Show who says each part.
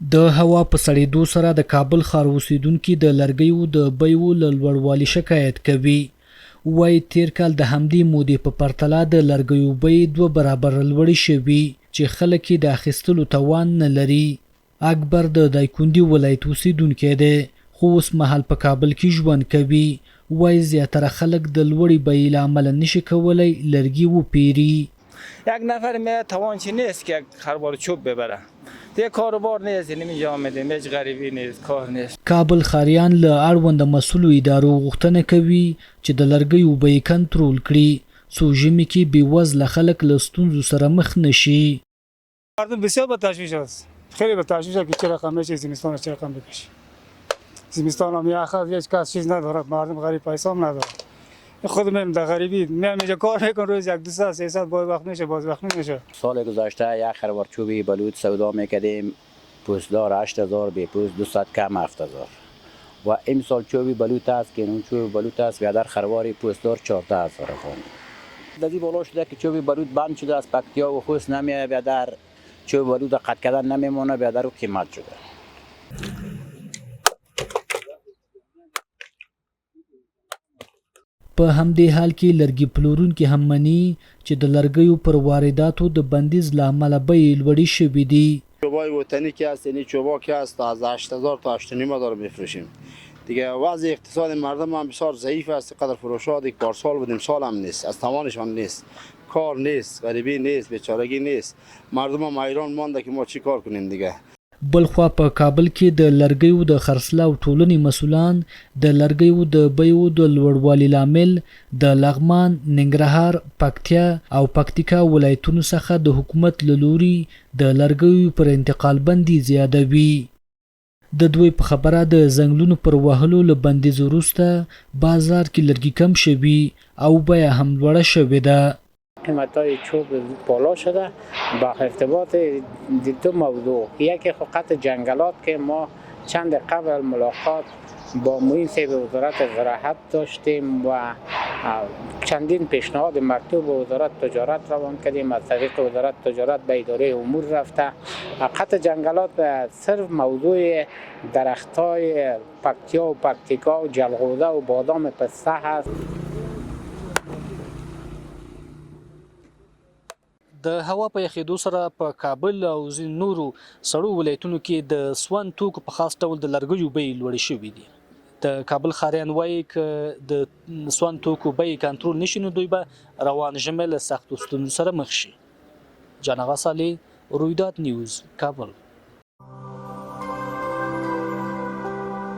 Speaker 1: د هوا په سړېدو سره د کابل ښار اوسیدونکي د لرګیو د بیو له لوړوالي شکایت کوي. وایي تیر کال د همدې مودې په پرتله د لرګیو بیې 2 برابره لوړې شوي چې خلک یې د اخیستلو توان نه لري. اکبر د دایکنډي ولایت اوسیدونکی دی خو اوس مهال په کابل کې ژوند کوي. وایي زیاتره خلک د لوړې بیې له امله نشي کولی لرګي وپیري.
Speaker 2: یک نفر میاد توانچی نیست که یک خروار چوب ببره. دیگه کاروبار نیست، نمیجا آمده، هیچ غریبی نیست، کار نیست.
Speaker 1: کابل ښاریان له اړونده مسؤلو ادارو غوښتنه کوي چې د لرګیو بیې کنټرول کړي څو ژمي کې بېوزله خلک له ستونزو سره مخ نشي.
Speaker 3: مردم بسیار به تشویش است. خیلی به تشویش است که چه رقم میشه زمستان چه رقم بکشه. زمستان هم یخ است، هیچ کس چیز نداره، مردم غریب پیسه هم نداره. خود من در غریبی میام اینجا کار میکنم روز 200 300 باز وقت میشه باز وقت نمیشه.
Speaker 4: سال گذشته یک خروار چوبی بلوط سودا میکردیم پوستدار 8000 بی پوست 200 کم 7000 و امسال چوبی بلوط است که اون چوبی بلوط است بیادر خرواری پوستدار 14000 خون. دادی بالا شده که چوبی بلوط بند شده از پکتیا و خوست نمیاد بیادر چوبی بلوط قطع کردن نمیمونه بیادر و قیمت شده.
Speaker 1: په همدې حال کې لرګي پلورونکي هم مني چې د لرګیو پر وارداتو د بندیز له امله بیې لوړې شوې دي.
Speaker 5: چوبای وطنی که هست یعنی چوبا که هست از 8000 تا 8500 میفروشیم. دیگه وضع اقتصاد مردم هم بسیار ضعیف است. قدر فروشات یک پارسال بودیم سال هم نیست، از توانشان نیست، کار نیست، غریبی نیست، بیچارگی نیست. مردم هم حیران مانده که ما چی کار کنیم دیگه.
Speaker 1: بلخوا په کابل کې د لرګیو د خرڅلاو ټولنې مسؤلان د لرګیو د بیو د لوړوالي لامل د لغمان، ننګرهار، پکتیا او پکتیکا ولایتونو څخه د حکومت له لوري د لرګیو پر انتقال بندي زیادوي. د دوی په خبره د ځنګلونو پر وهلو له بندیز وروسته بازار کې لرګي کم شوي او بیه هم لوړه شوې ده.
Speaker 6: قیمت‌های چوب بالا شده با ارتباط دو موضوع. یکی قطع جنگلات که ما چند قبل ملاقات با معین صاحب وزارت زراعت داشتیم و چندین پیشنهاد مکتوب به وزارت تجارت روان کردیم. از طریق وزارت تجارت به اداره امور رفته. قطع جنگلات صرف موضوع درخت‌های پکتیا و پکتیکا و جلغوزه و بادام پسته هست.
Speaker 1: د هوا په یخېدو سره په کابل او ځینو نورو سړو ولایتونو کې د سون توکو په خاص ډول د لرګیو بیې لوړې شوې دي. د کابل ښاریان وایي که د سون توکو بیې کنټرول نشي نو دوی به روان ژمی له سختو ستونزو سره مخ شي. جان آغا صالح، رویداد نیوز، کابل.